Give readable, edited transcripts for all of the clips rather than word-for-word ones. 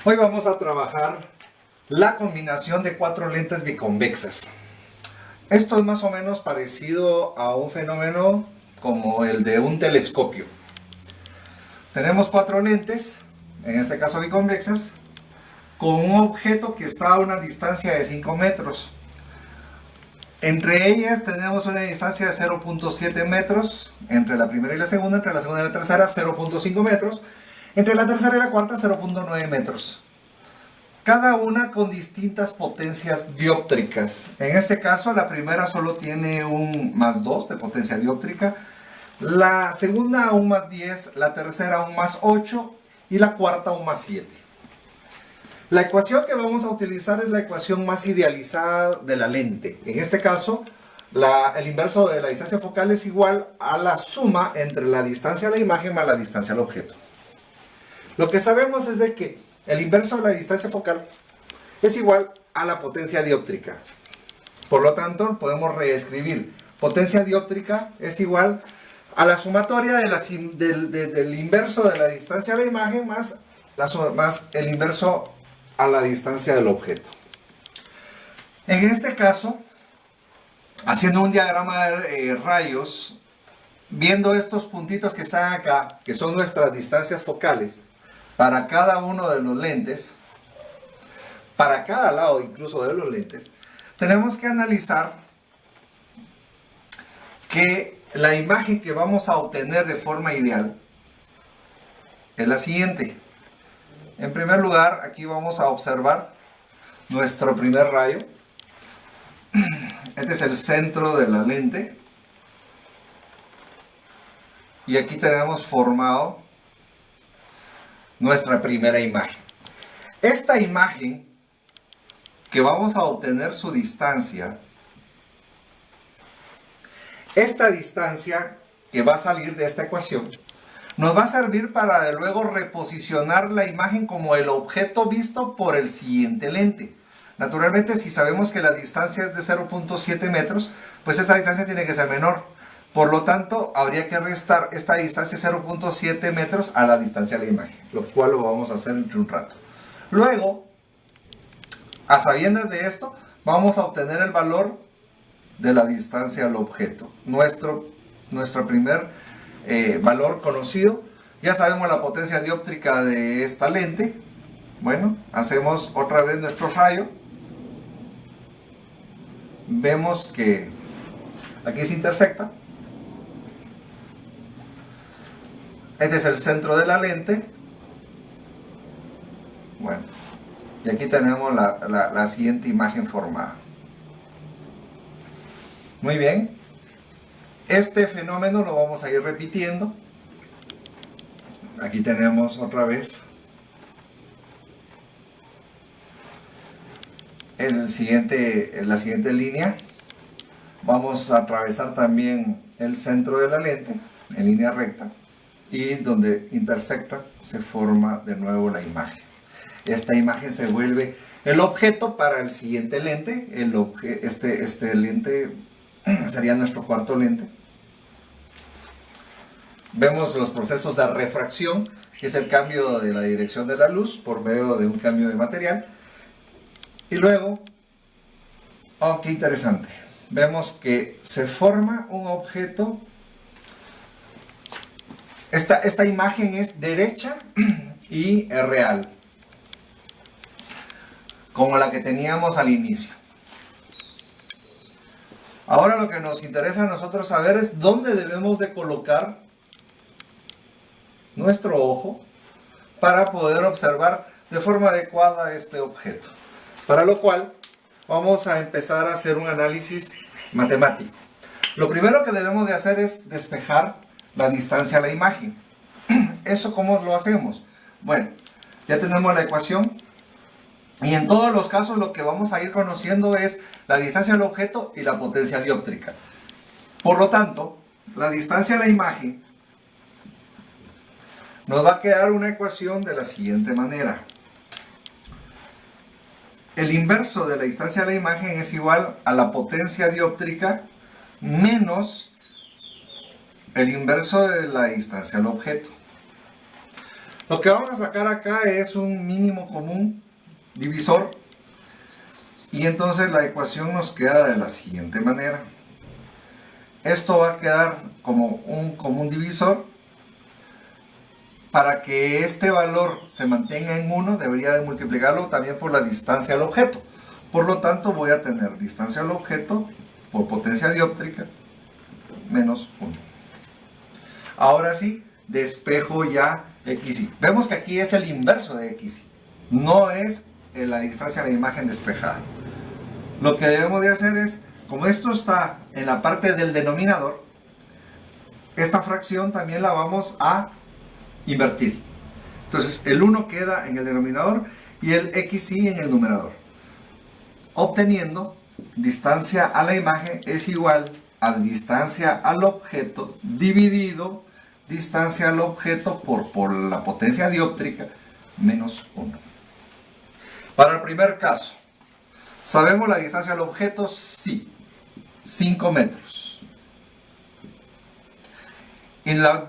Hoy vamos a trabajar la combinación de 4 lentes biconvexas. Esto es más o menos parecido a un fenómeno como el de un telescopio. Tenemos 4 lentes, en este caso biconvexas, con un objeto que está a una distancia de 5 metros. Entre ellas tenemos una distancia de 0.7 metros, entre la primera y la segunda, entre la segunda y la tercera 0.5 metros, entre la tercera y la cuarta 0.9 metros. Cada una con distintas potencias dióptricas. En este caso la primera solo tiene un más 2 de potencia dióptrica, la segunda un más 10, la tercera un más 8 y la cuarta un más 7. La ecuación que vamos a utilizar es la ecuación más idealizada de la lente. En este caso, el inverso de la distancia focal es igual a la suma entre la distancia a la imagen más la distancia al objeto. Lo que sabemos es de que el inverso de la distancia focal es igual a la potencia dióptrica. Por lo tanto, podemos reescribir potencia dióptrica es igual a la sumatoria del inverso de la distancia a la imagen más el inverso a la distancia del objeto. En este caso, haciendo un diagrama de rayos, viendo estos puntitos que están acá, que son nuestras distancias focales, para cada uno de los lentes, para cada lado incluso de los lentes, tenemos que analizar que la imagen que vamos a obtener de forma ideal es la siguiente. En primer lugar, aquí vamos a observar nuestro primer rayo. Este es el centro de la lente. Y aquí tenemos formado nuestra primera imagen. Esta imagen que vamos a obtener su distancia, esta distancia que va a salir de esta ecuación, nos va a servir para luego reposicionar la imagen como el objeto visto por el siguiente lente. Naturalmente, si sabemos que la distancia es de 0.7 metros, pues esta distancia tiene que ser menor. Por lo tanto, habría que restar esta distancia 0.7 metros a la distancia de la imagen, lo cual lo vamos a hacer entre un rato. Luego, a sabiendas de esto, vamos a obtener el valor de la distancia al objeto. Nuestro primer valor conocido. Ya sabemos la potencia dióptrica de esta lente. Bueno, hacemos otra vez nuestro rayo. Vemos que aquí se intersecta. Este es el centro de la lente. Bueno, y aquí tenemos la siguiente imagen formada. Muy bien. Este fenómeno lo vamos a ir repitiendo. Aquí tenemos otra vez en la siguiente línea. Vamos a atravesar también el centro de la lente en línea recta. Y donde intersecta se forma de nuevo la imagen. Esta imagen se vuelve el objeto para el siguiente lente. Este lente sería nuestro cuarto lente. Vemos los procesos de refracción, que es el cambio de la dirección de la luz por medio de un cambio de material. Y luego, oh, qué interesante, vemos que se forma un objeto. Esta imagen es derecha y real, como la que teníamos al inicio. Ahora lo que nos interesa a nosotros saber es dónde debemos de colocar nuestro ojo para poder observar de forma adecuada este objeto. Para lo cual vamos a empezar a hacer un análisis matemático. Lo primero que debemos de hacer es despejar la distancia a la imagen. ¿Eso cómo lo hacemos? Bueno, ya tenemos la ecuación. Y en todos los casos lo que vamos a ir conociendo es la distancia al objeto y la potencia dióptrica. Por lo tanto, la distancia a la imagen nos va a quedar una ecuación de la siguiente manera. El inverso de la distancia a la imagen es igual a la potencia dióptrica menos el inverso de la distancia al objeto. Lo que vamos a sacar acá es un mínimo común divisor. Y entonces la ecuación nos queda de la siguiente manera. Esto va a quedar como un común divisor. Para que este valor se mantenga en 1, debería de multiplicarlo también por la distancia al objeto. Por lo tanto, voy a tener distancia al objeto por potencia dióptrica menos 1. Ahora sí, despejo ya XY. Vemos que aquí es el inverso de XY. No es la distancia a la imagen despejada. Lo que debemos de hacer es, como esto está en la parte del denominador, esta fracción también la vamos a invertir. Entonces el 1 queda en el denominador y el XY en el numerador. Obteniendo distancia a la imagen es igual a distancia al objeto dividido distancia al objeto por la potencia dióptrica menos 1. Para el primer caso, ¿sabemos la distancia al objeto? Sí, 5 metros. Y la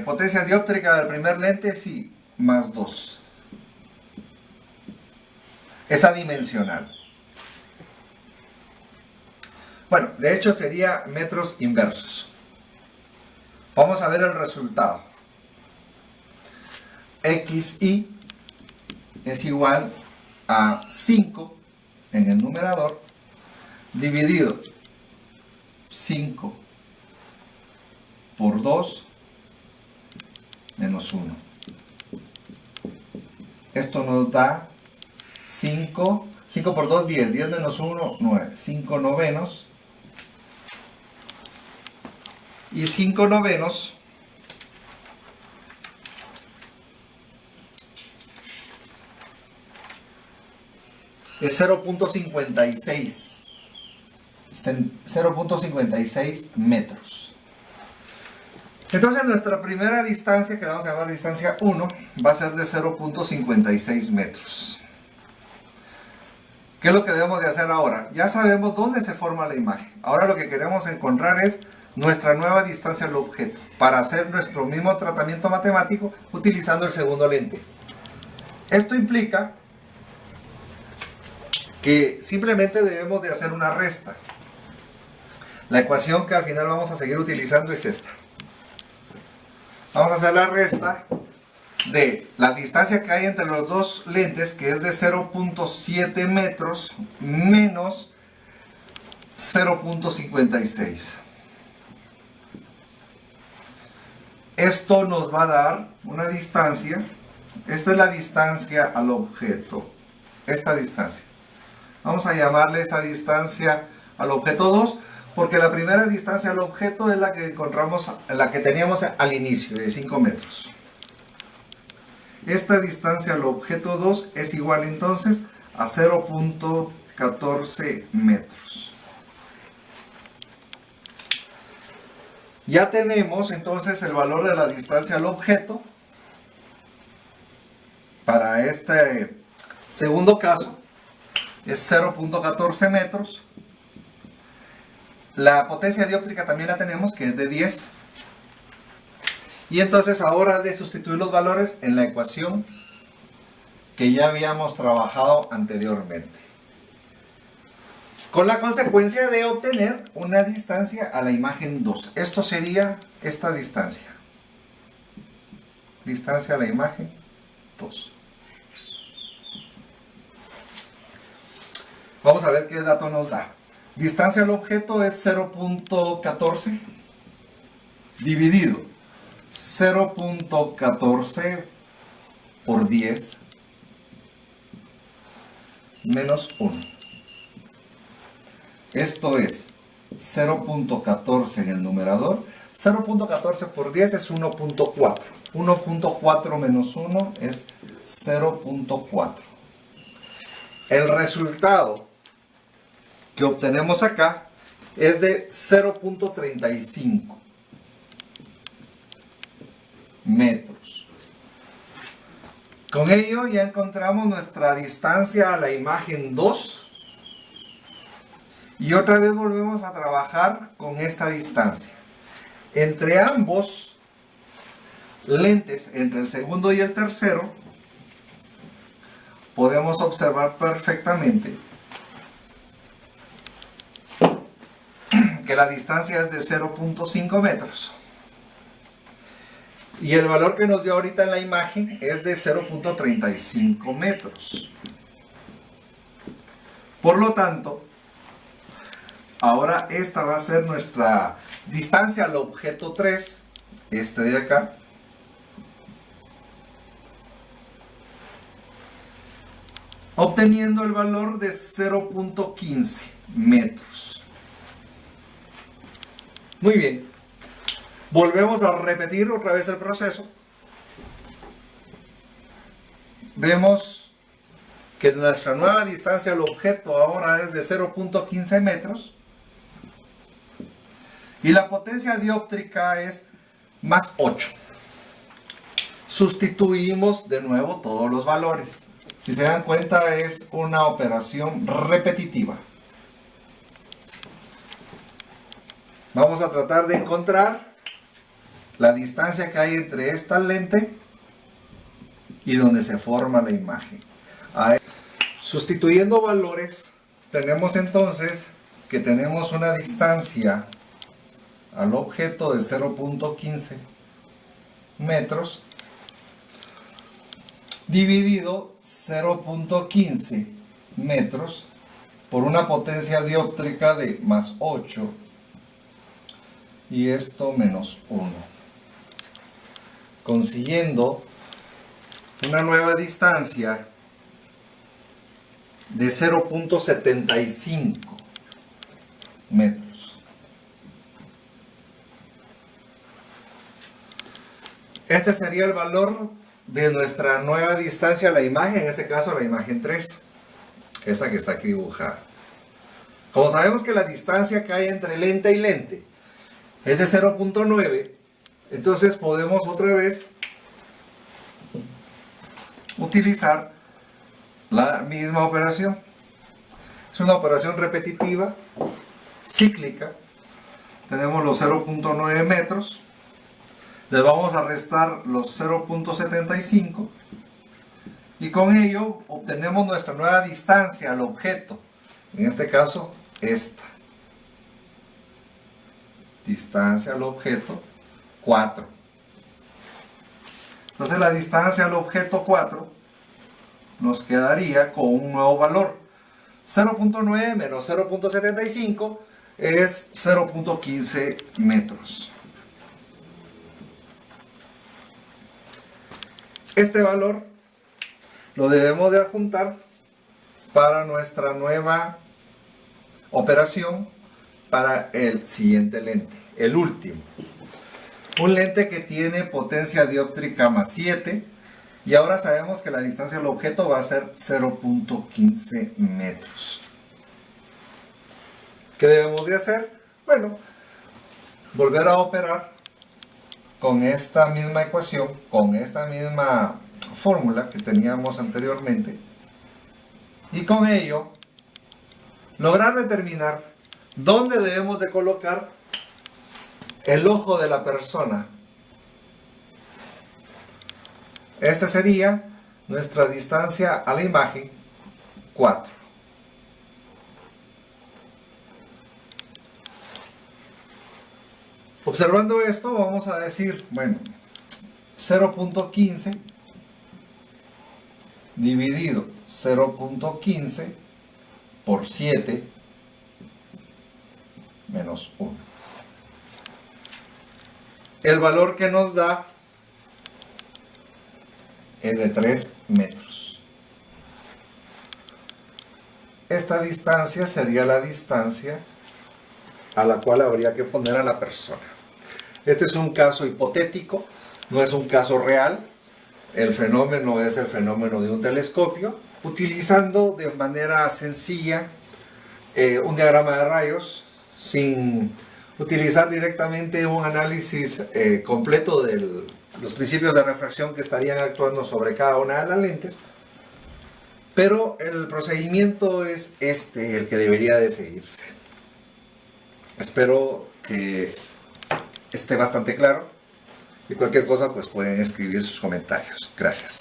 potencia dióptrica del primer lente, sí, más 2. Es adimensional. Bueno, de hecho sería metros inversos. Vamos a ver el resultado. XY es igual a 5 en el numerador dividido 5 por 2 menos 1. Esto nos da 5 por 2, 10. 10 menos 1, 9. 5 novenos. Y 5 novenos es 0.56. 0.56 metros. Entonces nuestra primera distancia, que vamos a llamar distancia 1, va a ser de 0.56 metros. ¿Qué es lo que debemos de hacer ahora? Ya sabemos dónde se forma la imagen. Ahora lo que queremos encontrar es nuestra nueva distancia al objeto para hacer nuestro mismo tratamiento matemático utilizando el segundo lente. Esto implica que simplemente debemos de hacer una resta. La ecuación que al final vamos a seguir utilizando es esta. Vamos a hacer la resta de la distancia que hay entre los dos lentes, que es de 0.7 metros menos 0.56. Esto nos va a dar una distancia. Esta es la distancia al objeto. Esta distancia. Vamos a llamarle esta distancia al objeto 2, porque la primera distancia al objeto es la que encontramos, la que teníamos al inicio, de 5 metros. Esta distancia al objeto 2 es igual entonces a 0.14 metros. Ya tenemos entonces el valor de la distancia al objeto para este segundo caso. Es 0.14 metros. La potencia dióptrica también la tenemos, que es de 10. Y entonces ahora de sustituir los valores en la ecuación que ya habíamos trabajado anteriormente. Con la consecuencia de obtener una distancia a la imagen 2. Esto sería esta distancia. Distancia a la imagen 2. Vamos a ver qué dato nos da. Distancia al objeto es 0.14 dividido 0.14 por 10 menos 1. Esto es 0.14 en el numerador. 0.14 por 10 es 1.4. 1.4 menos 1 es 0.4. El resultado que obtenemos acá es de 0.35 metros. Con ello ya encontramos nuestra distancia a la imagen 2. Y otra vez volvemos a trabajar con esta distancia. Entre ambos lentes entre el segundo y el tercero, podemos observar perfectamente que la distancia es de 0.5 metros. Y el valor que nos dio ahorita en la imagen es de 0.35 metros. Por lo tanto, ahora esta va a ser nuestra distancia al objeto 3, este de acá. Obteniendo el valor de 0.15 metros. Muy bien. Volvemos a repetir otra vez el proceso. Vemos que nuestra nueva distancia al objeto ahora es de 0.15 metros. Y la potencia dióptrica es más 8. Sustituimos de nuevo todos los valores. Si se dan cuenta, es una operación repetitiva. Vamos a tratar de encontrar la distancia que hay entre esta lente y donde se forma la imagen. Sustituyendo valores, tenemos entonces que tenemos una distancia al objeto de 0.15 metros dividido 0.15 metros por una potencia dióptrica de más 8 y esto menos 1, consiguiendo una nueva distancia de 0.75 metros. Este sería el valor de nuestra nueva distancia a la imagen, en este caso la imagen 3, esa que está aquí dibujada. Como sabemos que la distancia que hay entre lente y lente es de 0.9, entonces podemos otra vez utilizar la misma operación. Es una operación repetitiva, cíclica. Tenemos los 0.9 metros. Le vamos a restar los 0.75 y con ello obtenemos nuestra nueva distancia al objeto. En este caso, esta. Distancia al objeto 4. Entonces la distancia al objeto 4 nos quedaría con un nuevo valor. 0.9 menos 0.75 es 0.15 metros. Este valor lo debemos de adjuntar para nuestra nueva operación para el siguiente lente, el último. Un lente que tiene potencia dióptrica más 7 y ahora sabemos que la distancia al objeto va a ser 0.15 metros. ¿Qué debemos de hacer? Bueno, volver a operar con esta misma ecuación, con esta misma fórmula que teníamos anteriormente y con ello lograr determinar dónde debemos de colocar el ojo de la persona. Esta sería nuestra distancia a la imagen 4. Observando esto vamos a decir, bueno, 0.15 dividido 0.15 por 7 menos 1. El valor que nos da es de 3 metros. Esta distancia sería la distancia a la cual habría que poner a la persona. Este es un caso hipotético, no es un caso real. El fenómeno es el fenómeno de un telescopio, utilizando de manera sencilla un diagrama de rayos, sin utilizar directamente un análisis completo de los principios de refracción que estarían actuando sobre cada una de las lentes. Pero el procedimiento es este, el que debería de seguirse. Espero que esté bastante claro Y cualquier cosa, pues pueden escribir sus comentarios. Gracias.